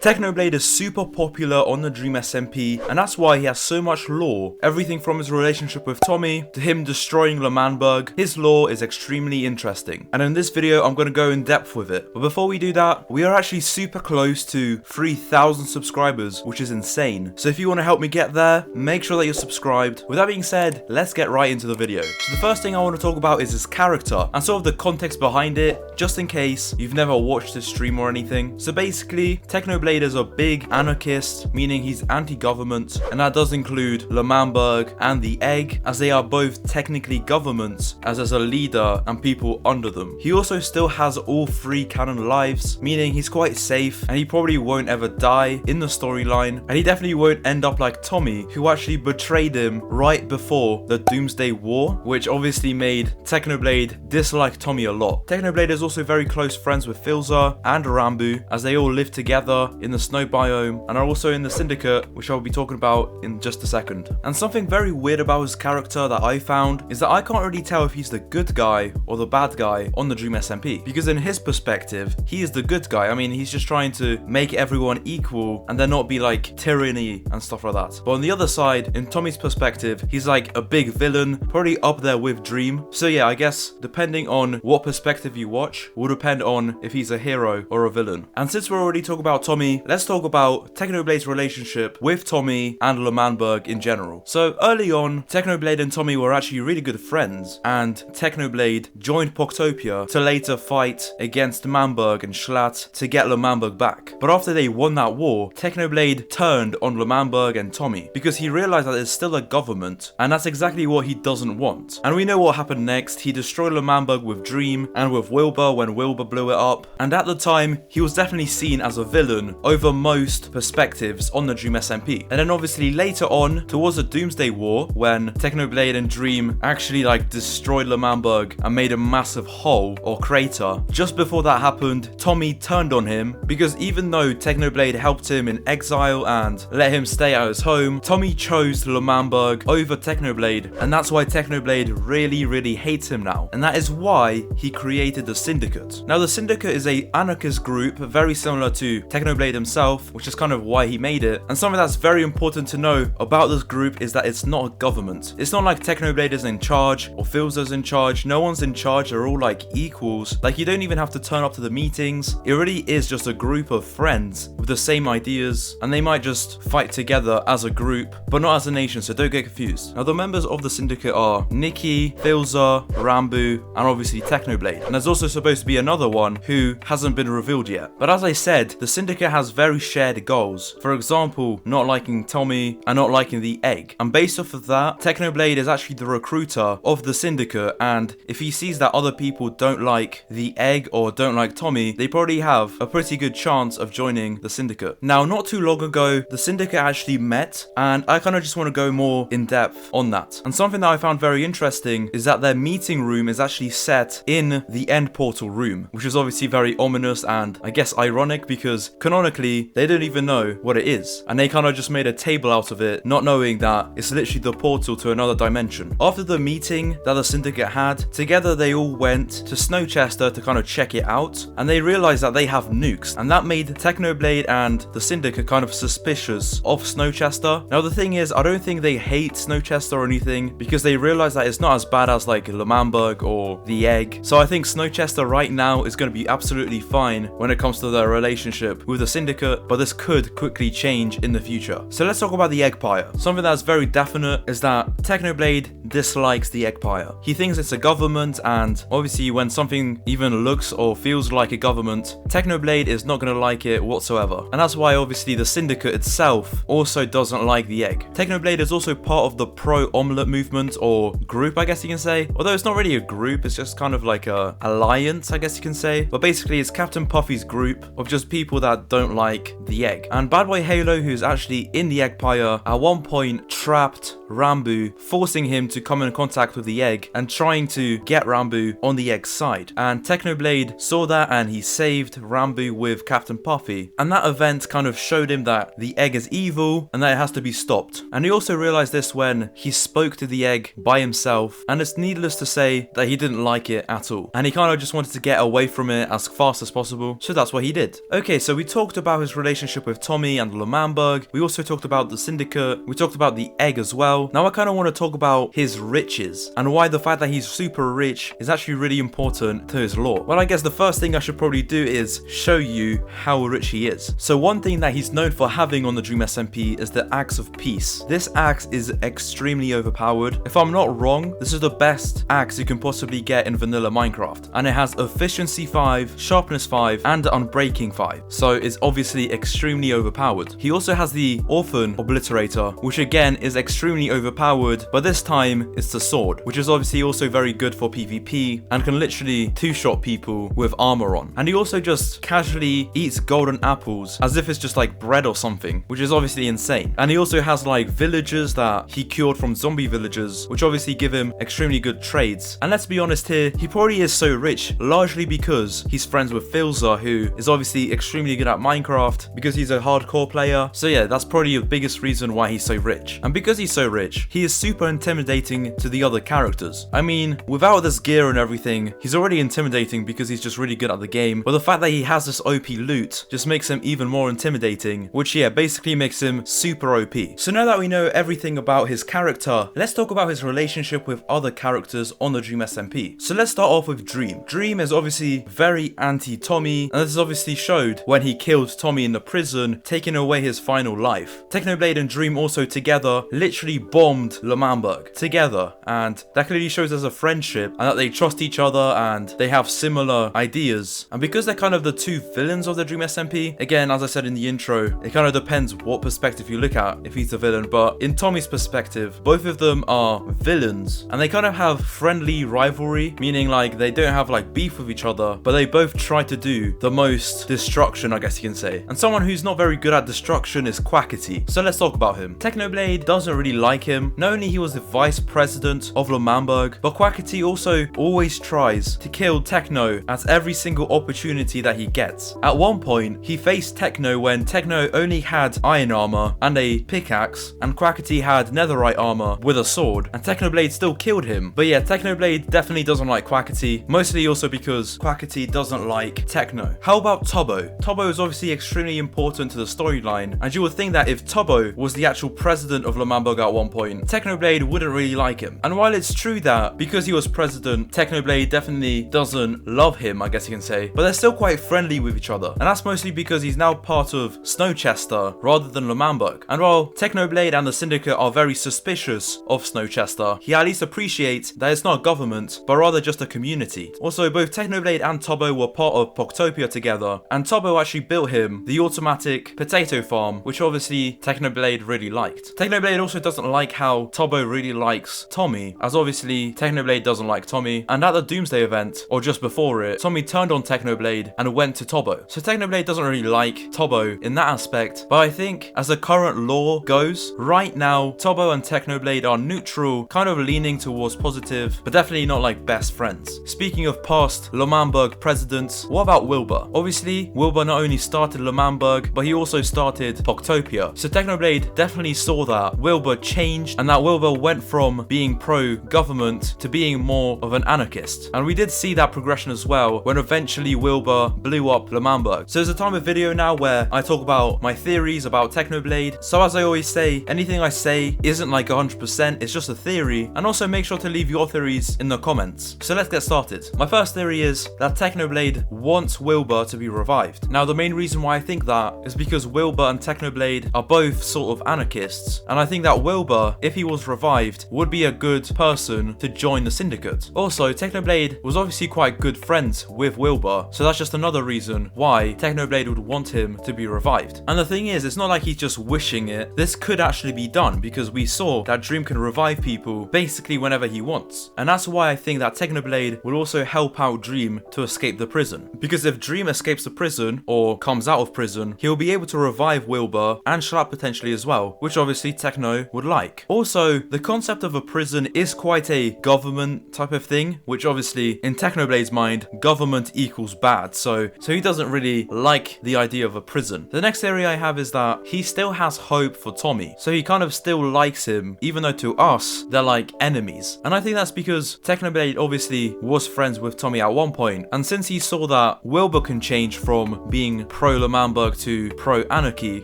Technoblade is super popular on the Dream SMP, and that's why he has so much lore. Everything from his relationship with Tommy to him destroying L'Manberg, his lore is extremely interesting. And in this video, I'm going to go in depth with it. But before we do that, we are actually super close to 3,000 subscribers, which is insane. So if you want to help me get there, make sure that you're subscribed. With that being said, let's get right into the video. So the first thing I want to talk about is his character and sort of the context behind it, just in case you've never watched his stream or anything. So basically, Technoblade is a big anarchist, meaning he's anti-government, and that does include L'Manberg and the Egg, as they are both technically governments, as there's a leader and people under them. He also still has all three canon lives, meaning he's quite safe, and he probably won't ever die in the storyline, and he definitely won't end up like Tommy, who actually betrayed him right before the Doomsday War, which obviously made Technoblade dislike Tommy a lot. Technoblade is also very close friends with Philza and Ranboo, as they all live together in the snow biome and are also in the syndicate, which I'll be talking about in just a second. And something very weird about his character that I found is that I can't really tell if he's the good guy or the bad guy on the Dream SMP, because in his perspective, he is the good guy. I mean, he's just trying to make everyone equal and then not be like tyranny and stuff like that. But on the other side, in Tommy's perspective, he's like a big villain, probably up there with Dream. So yeah, I guess depending on what perspective you watch will depend on if he's a hero or a villain. And since we're already talking about Tommy, let's talk about Technoblade's relationship with Tommy and L'Manberg in general. So early on, Technoblade and Tommy were actually really good friends, and Technoblade joined Poctopia to later fight against Manberg and Schlatt to get L'Manberg back. But after they won that war, Technoblade turned on L'Manberg and Tommy because he realized that there's still a government, and that's exactly what he doesn't want. And we know what happened next. He destroyed L'Manberg with Dream and with Wilbur when Wilbur blew it up, and at the time, he was definitely seen as a villain over most perspectives on the Dream SMP. And then obviously later on, towards the Doomsday War, when Technoblade and Dream actually destroyed L'Manberg and made a massive hole or crater, just before that happened, Tommy turned on him because even though Technoblade helped him in exile and let him stay at his home, Tommy chose L'Manberg over Technoblade, and that's why Technoblade really hates him now. And that is why he created the Syndicate. Now the Syndicate is a anarchist group very similar to Technoblade himself, which is kind of why he made it. And something that's very important to know about this group is that it's not a government. It's not like Technoblade is in charge or Philza's in charge. No one's in charge. They're all like equals. Like, you don't even have to turn up to the meetings. It really is just a group of friends with the same ideas, and they might just fight together as a group, but not as a nation, so don't get confused. Now the members of the Syndicate are Niki, Philza, Ranboo, and obviously Technoblade. And there's also supposed to be another one who hasn't been revealed yet. But as I said, the Syndicate has very shared goals. For example, not liking Tommy and not liking the Egg. And based off of that, Technoblade is actually the recruiter of the Syndicate, and if he sees that other people don't like the Egg or don't like Tommy, they probably have a pretty good chance of joining the Syndicate. Now, not too long ago, the Syndicate actually met, and I kind of just want to go more in depth on that. And something that I found very interesting is that their meeting room is actually set in the end portal room, which is obviously very ominous and I guess ironic, because canonically, they don't even know what it is, and they kind of just made a table out of it, not knowing that it's literally the portal to another dimension. After the meeting that the Syndicate had, together they all went to Snowchester to kind of check it out, and they realized that they have nukes, and that made Technoblade and the Syndicate kind of suspicious of Snowchester. Now the thing is, I don't think they hate Snowchester or anything, because they realize that it's not as bad as like L'Manberg or the Egg. So I think Snowchester right now is going to be absolutely fine when it comes to their relationship with the Syndicate, but this could quickly change in the future. So let's talk about the eggpire. Something that's very definite is that Technoblade dislikes the eggpire. He thinks it's a government, and obviously when something even looks or feels like a government, Technoblade is not going to like it whatsoever. And that's why obviously the Syndicate itself also doesn't like the Egg. Technoblade is also part of the pro-omelette movement, or group I guess you can say, although it's not really a group, it's just kind of like a alliance I guess you can say. But basically it's Captain Puffy's group of just people that don't like the Egg. And BadBoyHalo, who's actually in the eggpire, at one point trapped Ranboo, forcing him to come in contact with the Egg and trying to get Ranboo on the Egg's side. And Technoblade saw that and he saved Ranboo with Captain Puffy. And that event kind of showed him that the Egg is evil and that it has to be stopped. And he also realized this when he spoke to the Egg by himself, and it's needless to say that he didn't like it at all. And he kind of just wanted to get away from it as fast as possible, so that's what he did. Okay, so we talked about his relationship relationship with Tommy and L'Manberg. We also talked about the syndicate. We talked about the egg as well. Now I kind of want to talk about his riches and why the fact that he's super rich is actually really important to his lore. Well, I guess the first thing I should probably do is show you how rich he is. So one thing that he's known for having on the Dream SMP is the Axe of Peace. This axe is extremely overpowered. If I'm not wrong, this is the best axe you can possibly get in vanilla Minecraft, and it has efficiency 5, sharpness 5, and unbreaking 5, so it's obviously extremely overpowered. He also has the Orphan Obliterator, which again is extremely overpowered, but this time it's the sword, which is obviously also very good for PvP and can literally two-shot people with armor on. And he also just casually eats golden apples as if it's just like bread or something, which is obviously insane. And he also has like villagers that he cured from zombie villagers, which obviously give him extremely good trades. And let's be honest here, he probably is so rich largely because he's friends with Philza, who is obviously extremely good at Minecraft because he's a hardcore player. So yeah, that's probably the biggest reason why he's so rich. And because he's so rich, he is super intimidating to the other characters. I mean, without this gear and everything, he's already intimidating because he's just really good at the game, but the fact that he has this OP loot just makes him even more intimidating, which yeah, basically makes him super OP. So now that we know everything about his character, let's talk about his relationship with other characters on the Dream SMP. So let's start off with Dream. Dream is obviously very anti-Tommy, and this is obviously showed when he killed Tommy in the prison, taking away his final life. Technoblade and Dream also together literally bombed L'Manberg together, and that clearly shows there's a friendship and that they trust each other and they have similar ideas. And because they're kind of the two villains of the Dream SMP, again, as I said in the intro, it kind of depends what perspective you look at if he's the villain, but in Tommy's perspective, both of them are villains and they kind of have friendly rivalry, meaning like they don't have like beef with each other, but they both try to do the most destruction, I guess you can say. And someone who's not very good at destruction is Quackity. So let's talk about him. Technoblade doesn't really like him. Not only he was the vice president of L'Manberg, but Quackity also always tries to kill Techno at every single opportunity that he gets. At one point, he faced Techno when Techno only had iron armor and a pickaxe, and Quackity had netherite armor with a sword, and Technoblade still killed him. But yeah, Technoblade definitely doesn't like Quackity, mostly also because Quackity doesn't like Techno. How about Tubbo? Tubbo is obviously extremely important to the storyline, and you would think that if Tubbo was the actual president of L'Manberg at one point, Technoblade wouldn't really like him. And while it's true that because he was president, Technoblade definitely doesn't love him, I guess you can say, but they're still quite friendly with each other. And that's mostly because he's now part of Snowchester rather than L'Manberg. And while Technoblade and the syndicate are very suspicious of Snowchester, he at least appreciates that it's not a government, but rather just a community. Also, both Technoblade and Tubbo were part of Poctopia together, and Tubbo actually built him the automatic potato farm, which obviously Technoblade really liked. Technoblade also doesn't like how Tubbo really likes Tommy, as obviously Technoblade doesn't like Tommy, and at the Doomsday event, or just before it, Tommy turned on Technoblade and went to Tubbo. So Technoblade doesn't really like Tubbo in that aspect, but I think as the current lore goes, right now Tubbo and Technoblade are neutral, kind of leaning towards positive, but definitely not like best friends. Speaking of past L'Manberg presidents, what about Wilbur? Obviously, Wilbur not only started L'Manberg, but he also started Poctopia. So Technoblade definitely saw that Wilbur changed and that Wilbur went from being pro-government to being more of an anarchist. And we did see that progression as well when eventually Wilbur blew up L'Manberg. So there's a time of video now where I talk about my theories about Technoblade. So as I always say, anything I say isn't like 100%, it's just a theory. And also make sure to leave your theories in the comments. So let's get started. My first theory is that Technoblade wants Wilbur to be revived. Now the main reason why I think that is because Wilbur and Technoblade are both sort of anarchists, and I think that Wilbur, if he was revived, would be a good person to join the syndicate. Also, Technoblade was obviously quite good friends with Wilbur, so that's just another reason why Technoblade would want him to be revived. And the thing is, it's not like he's just wishing it. This could actually be done because we saw that Dream can revive people basically whenever he wants. And that's why I think that Technoblade will also help out Dream to escape the prison. Because if Dream escapes the prison or comes out of prison, he'll be able to revive Wilbur and Schlapp potentially as well, which obviously Techno would like. Also, the concept of a prison is quite a government type of thing, which obviously in Technoblade's mind, government equals bad. So he doesn't really like the idea of a prison. The next theory I have is that he still has hope for Tommy. So he kind of still likes him, even though to us, they're like enemies. And I think that's because Technoblade obviously was friends with Tommy at one point. And since he saw that Wilbur can change from being pro L'Manberg Lamanberg to pro-anarchy,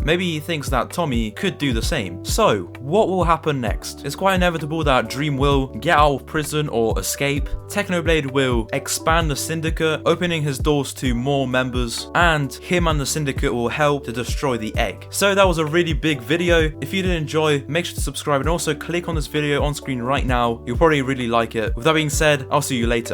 maybe he thinks that Tommy could do the same. So, what will happen next? It's quite inevitable that Dream will get out of prison or escape. Technoblade will expand the syndicate, opening his doors to more members, and him and the syndicate will help to destroy the egg. So that was a really big video. If you did enjoy, make sure to subscribe and also click on this video on screen right now. You'll probably really like it. With that being said, I'll see you later.